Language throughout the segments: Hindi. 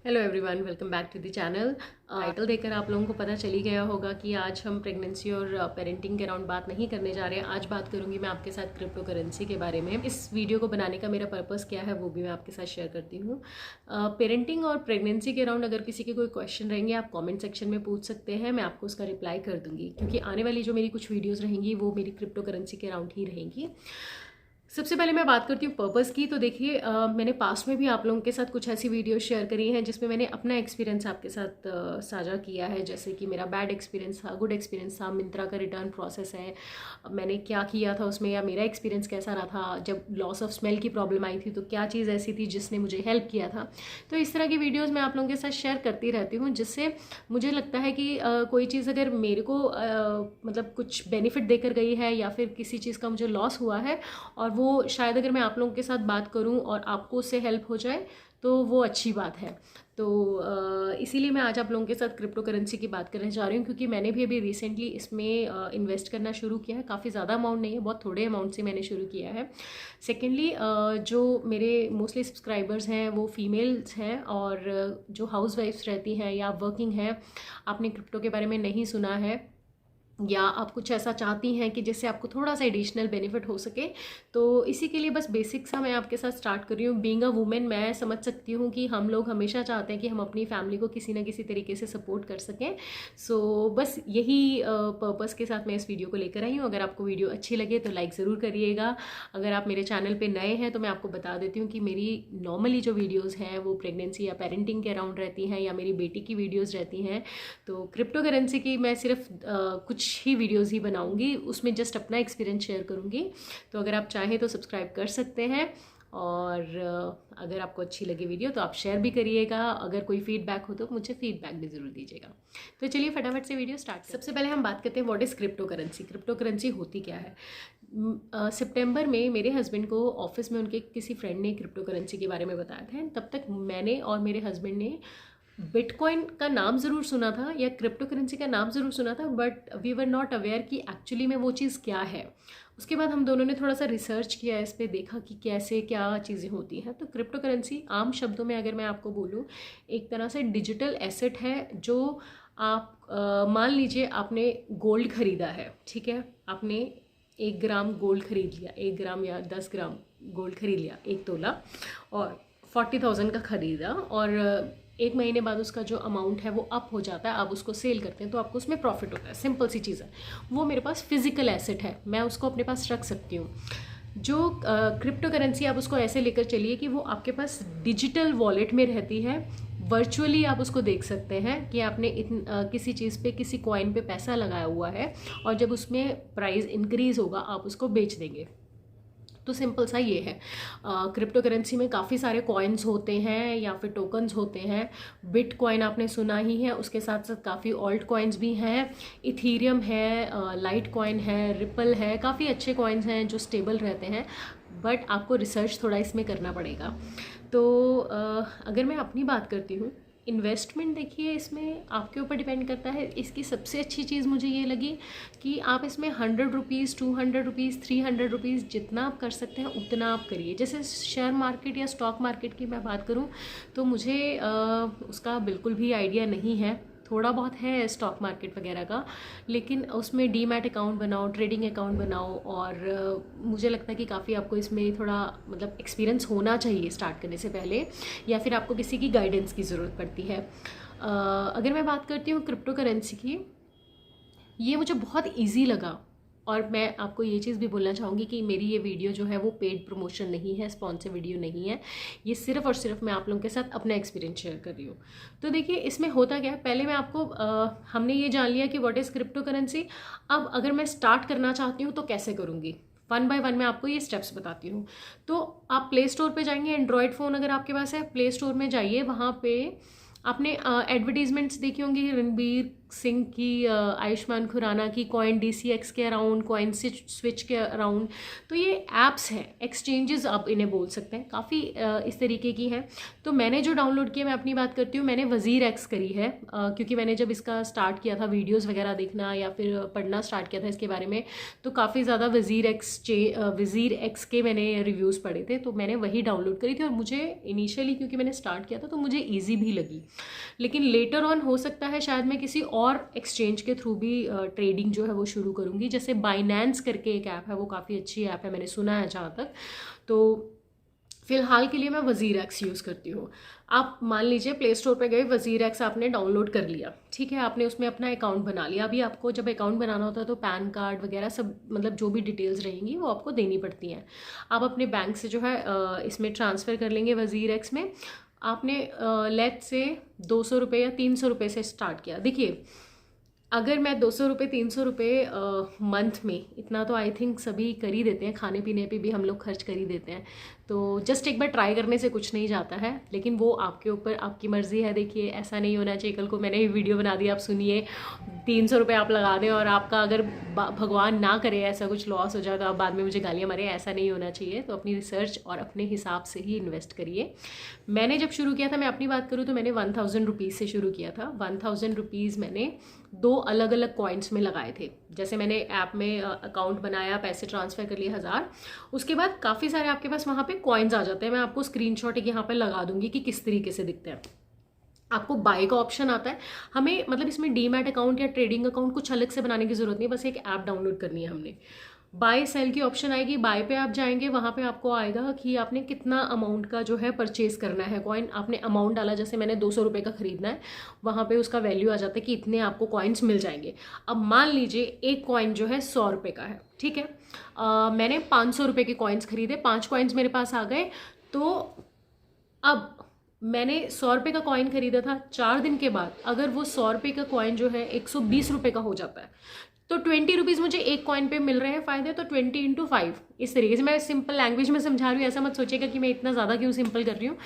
Hello everyone, welcome back to the channel. Title देखकर आप लोगों को पता चली गया होगा कि आज हम प्रेगनेंसी और पेरेंटिंग के अराउंड बात नहीं करने जा रहे हैं। आज बात करूंगी मैं आपके साथ क्रिप्टो करेंसी के बारे में। इस वीडियो को बनाने का मेरा पर्पस क्या है वो भी मैं आपके साथ शेयर करती हूँ। पेरेंटिंग और प्रेगनेंसी के अराउंड अगर किसी के कोई क्वेश्चन रहेंगे आप कॉमेंट सेक्शन में पूछ सकते हैं, मैं आपको उसका रिप्लाई कर दूंगी, क्योंकि आने वाली जो मेरी कुछ वीडियोज़ रहेंगी वो मेरी क्रिप्टो करेंसी के अराउंड ही रहेंगी। सबसे पहले मैं बात करती हूँ पर्पज़ की। तो देखिए, मैंने पास्ट में भी आप लोगों के साथ कुछ ऐसी वीडियो शेयर करी हैं जिसमें मैंने अपना एक्सपीरियंस आपके साथ साझा किया है, जैसे कि मेरा बैड एक्सपीरियंस था, गुड एक्सपीरियंस था, मिंत्रा का रिटर्न प्रोसेस है, मैंने क्या किया था उसमें, या मेरा एक्सपीरियंस कैसा रहा था जब लॉस ऑफ स्मेल की प्रॉब्लम आई थी, तो क्या चीज़ ऐसी थी जिसने मुझे हेल्प किया था। तो इस तरह की वीडियोज़ मैं आप लोगों के साथ शेयर करती रहती हूँ, जिससे मुझे लगता है कि कोई चीज़ अगर मेरे को मतलब कुछ बेनिफिट देकर गई है या फिर किसी चीज़ का मुझे लॉस हुआ है और वो शायद अगर मैं आप लोगों के साथ बात करूं और आपको उससे हेल्प हो जाए तो वो अच्छी बात है। तो इसीलिए मैं आज आप लोगों के साथ क्रिप्टो करेंसी की बात करने जा रही हूँ, क्योंकि मैंने भी अभी रिसेंटली इसमें इन्वेस्ट करना शुरू किया है। काफ़ी ज़्यादा अमाउंट नहीं है, बहुत थोड़े अमाउंट से मैंने शुरू किया है। सेकेंडली, जो मेरे मोस्टली सब्सक्राइबर्स हैं वो फीमेल्स हैं, और जो हाउस वाइफ्स रहती हैं या वर्किंग हैं, आपने क्रिप्टो के बारे में नहीं सुना है या आप कुछ ऐसा चाहती हैं कि जिससे आपको थोड़ा सा एडिशनल बेनिफिट हो सके, तो इसी के लिए बस बेसिक सा मैं आपके साथ स्टार्ट कर रही हूँ। बीइंग अ वुमेन मैं समझ सकती हूँ कि हम लोग हमेशा चाहते हैं कि हम अपनी फैमिली को किसी ना किसी तरीके से सपोर्ट कर सकें। सो बस यही पर्पज़ के साथ मैं इस वीडियो को लेकर आई हूँ। अगर आपको वीडियो अच्छी लगे तो लाइक ज़रूर करिएगा। अगर आप मेरे चैनल पर नए हैं तो मैं आपको बता देती हूँ कि मेरी नॉर्मली जो वीडियोज़ हैं वो प्रेगनेंसी या पेरेंटिंग के अराउंड रहती हैं, या मेरी बेटी की वीडियोज़ रहती हैं। तो क्रिप्टो करेंसी की मैं सिर्फ कुछ ही वीडियोस ही बनाऊंगी, उसमें जस्ट अपना एक्सपीरियंस शेयर करूंगी। तो अगर आप चाहें तो सब्सक्राइब कर सकते हैं, और अगर आपको अच्छी लगी वीडियो तो आप शेयर भी करिएगा। अगर कोई फीडबैक हो तो मुझे फीडबैक भी ज़रूर दीजिएगा। तो चलिए फटाफट से वीडियो स्टार्ट। सबसे पहले हम बात करते हैं what is crypto currency. Crypto currency होती क्या है। सितंबर में मेरे हस्बैंड को ऑफिस में उनके किसी फ्रेंड ने क्रिप्टो करेंसी के बारे में बताया था। तब तक मैंने और मेरे हस्बैंड ने बिटकॉइन का नाम ज़रूर सुना था या क्रिप्टो करेंसी का नाम ज़रूर सुना था, but we were not aware कि एक्चुअली में वो चीज़ क्या है। उसके बाद हम दोनों ने थोड़ा सा रिसर्च किया, इस पर देखा कि कैसे क्या चीज़ें होती हैं। तो क्रिप्टो करेंसी आम शब्दों में अगर मैं आपको बोलूँ, एक तरह से डिजिटल एसेट है जो आप मान लीजिए आपने गोल्ड खरीदा है, ठीक है, आपने 1 ग्राम गोल्ड खरीद लिया, 1 ग्राम या 10 ग्राम गोल्ड खरीद लिया, 1 तोला, और 40,000 का खरीदा, और 1 महीने बाद उसका जो अमाउंट है वो अप हो जाता है, आप उसको सेल करते हैं तो आपको उसमें प्रॉफिट होता है। सिंपल सी चीज़ है। वो मेरे पास फिजिकल एसेट है, मैं उसको अपने पास रख सकती हूँ। जो क्रिप्टो करेंसी आप उसको ऐसे लेकर चलिए कि वो आपके पास डिजिटल वॉलेट में रहती है। वर्चुअली आप उसको देख सकते हैं कि आपने किसी चीज़ पे, किसी कॉइन पे पैसा लगाया हुआ है, और जब उसमें प्राइस इंक्रीज़ होगा आप उसको बेच देंगे। तो सिंपल सा ये है। क्रिप्टो करेंसी में काफ़ी सारे कॉइन्स होते हैं या फिर टोकन्स होते हैं। बिटकॉइन आपने सुना ही है, उसके साथ साथ काफ़ी ऑल्ट कॉइन्स भी हैं। इथीरियम है, लाइट कॉइन है, रिपल है, काफ़ी अच्छे कॉइन्स हैं जो स्टेबल रहते हैं, बट आपको रिसर्च थोड़ा इसमें करना पड़ेगा। तो अगर मैं अपनी बात करती हूँ, इन्वेस्टमेंट देखिए इसमें आपके ऊपर डिपेंड करता है। इसकी सबसे अच्छी चीज़ मुझे ये लगी कि आप इसमें 100 रुपीज़, 200 रुपीज़, 300 रुपीज़ जितना आप कर सकते हैं उतना आप करिए। जैसे शेयर मार्केट या स्टॉक मार्केट की मैं बात करूं तो मुझे उसका बिल्कुल भी आइडिया नहीं है। थोड़ा बहुत है स्टॉक मार्केट वगैरह का, लेकिन उसमें डीमैट अकाउंट बनाओ, ट्रेडिंग अकाउंट बनाओ, और मुझे लगता है कि काफ़ी आपको इसमें थोड़ा मतलब एक्सपीरियंस होना चाहिए स्टार्ट करने से पहले, या फिर आपको किसी की गाइडेंस की ज़रूरत पड़ती है। अगर मैं बात करती हूँ क्रिप्टो करेंसी की, ये मुझे बहुत ईजी लगा। और मैं आपको ये चीज़ भी बोलना चाहूँगी कि मेरी ये वीडियो जो है वो पेड प्रमोशन नहीं है, स्पॉन्सर वीडियो नहीं है। ये सिर्फ और सिर्फ मैं आप लोगों के साथ अपना एक्सपीरियंस शेयर कर रही हूँ। तो देखिए इसमें होता क्या है, पहले मैं आपको हमने ये जान लिया कि व्हाट इज़ क्रिप्टो करेंसी। अब अगर मैं स्टार्ट करना चाहती हूँ तो कैसे करूँगी, वन बाय वन मैं आपको ये स्टेप्स बताती हूँ। तो आप प्ले स्टोर पर जाएंगे, एंड्रॉयड फ़ोन अगर आपके पास है, प्ले स्टोर में जाइए, वहाँ पे आपने एडवर्टीजमेंट्स देखी होंगी रणबीर सिंह की, आयुष्मान खुराना की, कॉइन DCX के अराउंड, कॉइन स्विच के अराउंड। तो ये ऐप्स हैं, एक्सचेंजेस आप इन्हें बोल सकते हैं, काफ़ी इस तरीके की हैं। तो मैंने जो डाउनलोड किया, मैं अपनी बात करती हूँ, मैंने वज़ीर एक्स करी है, क्योंकि मैंने जब इसका स्टार्ट किया था वीडियोज़ वगैरह देखना या फिर पढ़ना स्टार्ट किया था इसके बारे में, तो काफ़ी ज़्यादा वज़ीर एक्स के मैंने रिव्यूज़ पढ़े थे, तो मैंने वही डाउनलोड करी थी। और मुझे इनिशियली, क्योंकि मैंने स्टार्ट किया था, तो मुझे ईजी भी लगी। लेकिन लेटर ऑन हो सकता है शायद मैं किसी और एक्सचेंज के थ्रू भी ट्रेडिंग जो है वो शुरू करूँगी। जैसे बाइनेंस करके एक ऐप है, वो काफ़ी अच्छी ऐप है, मैंने सुना है जहाँ तक। तो फिलहाल के लिए मैं वज़ीर एक्स यूज़ करती हूँ। आप मान लीजिए प्ले स्टोर पे गए, वज़ीर एक्स आपने डाउनलोड कर लिया, ठीक है, आपने उसमें अपना अकाउंट बना लिया। अभी आपको जब अकाउंट बनाना होता है तो पैन कार्ड वगैरह सब, मतलब जो भी डिटेल्स रहेंगी वो आपको देनी पड़ती हैं। आप अपने बैंक से जो है इसमें ट्रांसफ़र कर लेंगे वज़ीर एक्स में। आपने लेट से 200 रुपये या 300 रुपये से स्टार्ट किया। देखिए, अगर मैं 200 रुपये 300 रुपये मंथ में, इतना तो आई थिंक सभी कर ही देते हैं, खाने पीने पे भी हम लोग खर्च कर ही देते हैं। तो जस्ट एक बार ट्राई करने से कुछ नहीं जाता है, लेकिन वो आपके ऊपर, आपकी मर्ज़ी है। देखिए, ऐसा नहीं होना चाहिए कल को मैंने ये वीडियो बना दी, आप सुनिए 300 रुपये आप लगा दें और आपका अगर भगवान ना करे ऐसा कुछ लॉस हो जाए तो आप बाद में मुझे गालियाँ मारें, ऐसा नहीं होना चाहिए। तो अपनी रिसर्च और अपने हिसाब से ही इन्वेस्ट करिए। मैंने जब शुरू किया था, मैं अपनी बात करूँ तो मैंने 1000 रुपीज़ से शुरू किया था। 1000 रुपीज़ मैंने 2 अलग अलग कॉइन्स में लगाए थे। जैसे मैंने ऐप में अकाउंट बनाया, पैसे ट्रांसफ़र कर लिए 1000, उसके बाद काफ़ी सारे आपके पास वहाँ पे कॉइन्स आ जाते हैं। मैं आपको स्क्रीनशॉट एक यहाँ पर लगा दूंगी कि किस तरीके से दिखते हैं। आपको बाय का ऑप्शन आता है, हमें मतलब इसमें डीमैट अकाउंट या ट्रेडिंग अकाउंट कुछ अलग से बनाने की ज़रूरत नहीं, बस एक ऐप डाउनलोड करनी है हमने। बाय सेल की ऑप्शन आएगी, बाय पे आप जाएंगे, वहाँ पे आपको आएगा कि आपने कितना अमाउंट का जो है परचेज करना है कॉइन। आपने अमाउंट डाला, जैसे मैंने 200 रुपये का खरीदना है, वहाँ पे उसका वैल्यू आ जाता है कि इतने आपको कॉइन्स मिल जाएंगे। अब मान लीजिए एक कॉइन जो है 100 रुपये का है, ठीक है, मैंने 500 रुपये के कॉइन्स खरीदे, 5 कॉइन्स मेरे पास आ गए। तो अब मैंने 100 रुपये का कॉइन खरीदा था, 4 दिन के बाद अगर वो 100 रुपये का कॉइन जो है 120 रुपये का हो जाता है, तो 20 रुपीज़ मुझे एक कॉइन पे मिल रहे हैं फ़ायदे। तो 20 × 5, इस तरीके से मैं सिंपल लैंग्वेज में समझा रही हूँ। ऐसा मत सोचिएगा कि मैं इतना ज़्यादा क्यों सिंपल कर रही हूँ,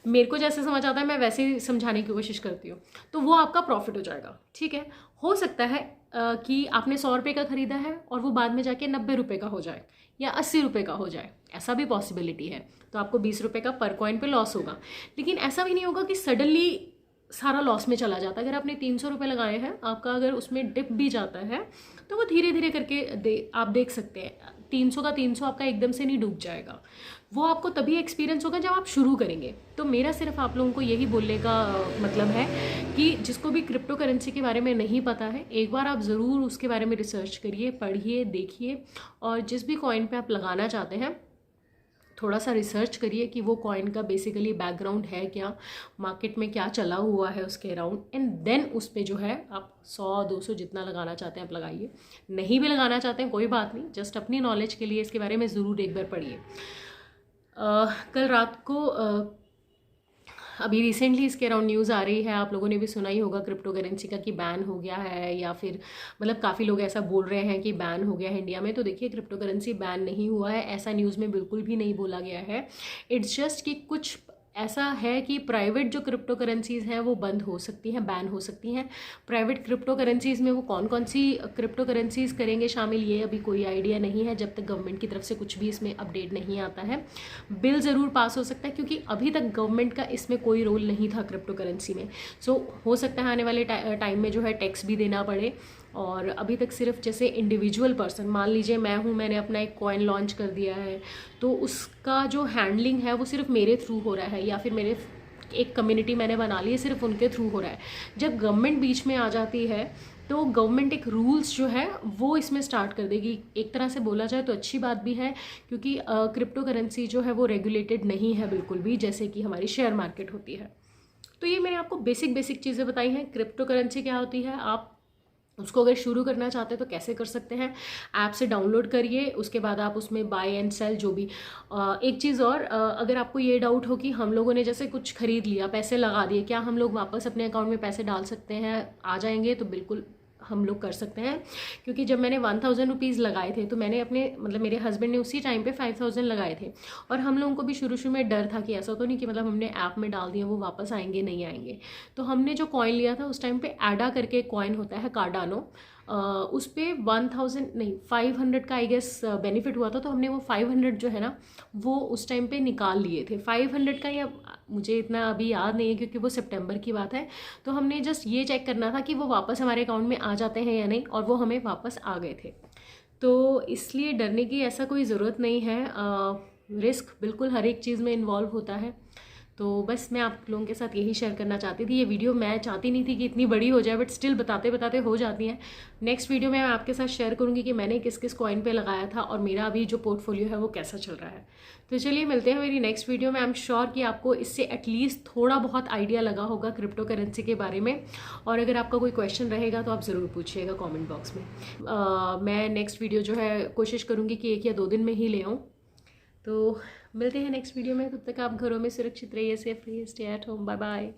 मेरे को जैसे समझ आता है मैं वैसे ही समझाने की कोशिश करती हूँ। तो वो आपका प्रॉफिट हो जाएगा, ठीक है। हो सकता है कि आपने 100 रुपये का खरीदा है और वो बाद में जाके 90 रुपये का हो जाए या 80 रुपये का हो जाए, ऐसा भी पॉसिबिलिटी है। तो आपको 20 रुपये का पर कॉइन पे लॉस होगा। लेकिन ऐसा भी नहीं होगा कि सडनली सारा लॉस में चला जाता है। अगर आपने 300 रुपये लगाए हैं, आपका अगर उसमें डिप भी जाता है तो वो धीरे धीरे करके आप देख सकते हैं 300 का 300 आपका एकदम से नहीं डूब जाएगा। वो आपको तभी एक्सपीरियंस होगा जब आप शुरू करेंगे। तो मेरा सिर्फ आप लोगों को यही बोलने का मतलब है कि जिसको भी क्रिप्टो करेंसी के बारे में नहीं पता है, एक बार आप ज़रूर उसके बारे में रिसर्च करिए, पढ़िए, देखिए, और जिस भी कॉइन पे आप लगाना चाहते हैं थोड़ा सा रिसर्च करिए कि वो कॉइन का बेसिकली बैकग्राउंड है क्या, मार्केट में क्या चला हुआ है उसके अराउंड, एंड देन उस पर जो है आप 100-200 जितना लगाना चाहते हैं आप लगाइए। नहीं भी लगाना चाहते हैं कोई बात नहीं, जस्ट अपनी नॉलेज के लिए इसके बारे में ज़रूर एक बार पढ़िए। कल रात को अभी रिसेंटली इसके अराउंड न्यूज़ आ रही है, आप लोगों ने भी सुना ही होगा क्रिप्टो करेंसी का कि बैन हो गया है, या फिर मतलब काफ़ी लोग ऐसा बोल रहे हैं कि बैन हो गया है इंडिया में। तो देखिए, क्रिप्टो करेंसी बैन नहीं हुआ है, ऐसा न्यूज़ में बिल्कुल भी नहीं बोला गया है। इट्स जस्ट कि कुछ ऐसा है कि प्राइवेट जो क्रिप्टो करेंसीज़ हैं वो बंद हो सकती हैं, बैन हो सकती हैं। प्राइवेट क्रिप्टो करेंसीज़ में वो कौन कौन सी क्रिप्टो करेंसीज़ करेंगे शामिल, ये अभी कोई आइडिया नहीं है, जब तक गवर्नमेंट की तरफ से कुछ भी इसमें अपडेट नहीं आता है। बिल ज़रूर पास हो सकता है, क्योंकि अभी तक गवर्नमेंट का इसमें कोई रोल नहीं था क्रिप्टो करेंसी में। सो हो सकता है आने वाले टाइम में जो है टैक्स भी देना पड़े। और अभी तक सिर्फ जैसे इंडिविजुअल पर्सन, मान लीजिए मैं हूँ, मैंने अपना एक कॉइन लॉन्च कर दिया है, तो उसका जो हैंडलिंग है वो सिर्फ मेरे थ्रू हो रहा है, या फिर मेरे एक कम्युनिटी मैंने बना ली है, सिर्फ उनके थ्रू हो रहा है। जब गवर्नमेंट बीच में आ जाती है तो गवर्नमेंट एक रूल्स जो है वो इसमें स्टार्ट कर देगी। एक तरह से बोला जाए तो अच्छी बात भी है, क्योंकि क्रिप्टो करेंसी जो है वो रेगुलेटेड नहीं है बिल्कुल भी, जैसे कि हमारी शेयर मार्केट होती है। तो ये मैंने आपको बेसिक चीज़ें बताई हैं। क्रिप्टो करेंसी क्या होती है, आप उसको अगर शुरू करना चाहते हैं तो कैसे कर सकते हैं, ऐप से डाउनलोड करिए, उसके बाद आप उसमें बाय एंड सेल जो भी। एक चीज़ और, अगर आपको ये डाउट हो कि हम लोगों ने जैसे कुछ खरीद लिया, पैसे लगा दिए, क्या हम लोग वापस अपने अकाउंट में पैसे डाल सकते हैं, आ जाएंगे, तो बिल्कुल हम लोग कर सकते हैं। क्योंकि जब मैंने 1000 रुपीज़ लगाए थे तो मैंने अपने मतलब मेरे हस्बैंड ने उसी टाइम पे 5000 लगाए थे। और हम लोगों को भी शुरू में डर था कि ऐसा तो नहीं कि मतलब हमने ऐप में डाल दिया वो वापस आएंगे नहीं आएंगे। तो हमने जो कॉइन लिया था उस टाइम पे एडा करके कॉइन होता है, कार्डानो, उस पर 1000 नहीं 500 का आई गेस बेनिफिट हुआ था। तो हमने वो 500 जो है ना वो उस टाइम पे निकाल लिए थे। 500 का या मुझे इतना अभी याद नहीं है क्योंकि वो सितंबर की बात है। तो हमने जस्ट ये चेक करना था कि वो वापस हमारे अकाउंट में आ जाते हैं या नहीं, और वो हमें वापस आ गए थे। तो इसलिए डरने की ऐसा कोई ज़रूरत नहीं है। रिस्क बिल्कुल हर एक चीज़ में इन्वॉल्व होता है। तो बस मैं आप लोगों के साथ यही शेयर करना चाहती थी। ये वीडियो मैं चाहती नहीं थी कि इतनी बड़ी हो जाए, बट स्टिल बताते बताते हो जाती हैं। नेक्स्ट वीडियो में मैं आपके साथ शेयर करूंगी कि मैंने किस किस कॉइन पे लगाया था और मेरा अभी जो पोर्टफोलियो है वो कैसा चल रहा है। तो चलिए मिलते हैं मेरी नेक्स्ट वीडियो में। आई एम श्योर कि आपको इससे एटलीस्ट थोड़ा बहुत आइडिया लगा होगा क्रिप्टो करेंसी के बारे में। और अगर आपका कोई क्वेश्चन रहेगा तो आप ज़रूर पूछिएगा कॉमेंट बॉक्स में। मैं नेक्स्ट वीडियो जो है कोशिश करूँगी कि 1 या 2 दिन में ही ले आऊँ। तो मिलते हैं नेक्स्ट वीडियो में। तब तक आप घरों में सुरक्षित रहिए, सेफ रहिए, stay at home, bye bye.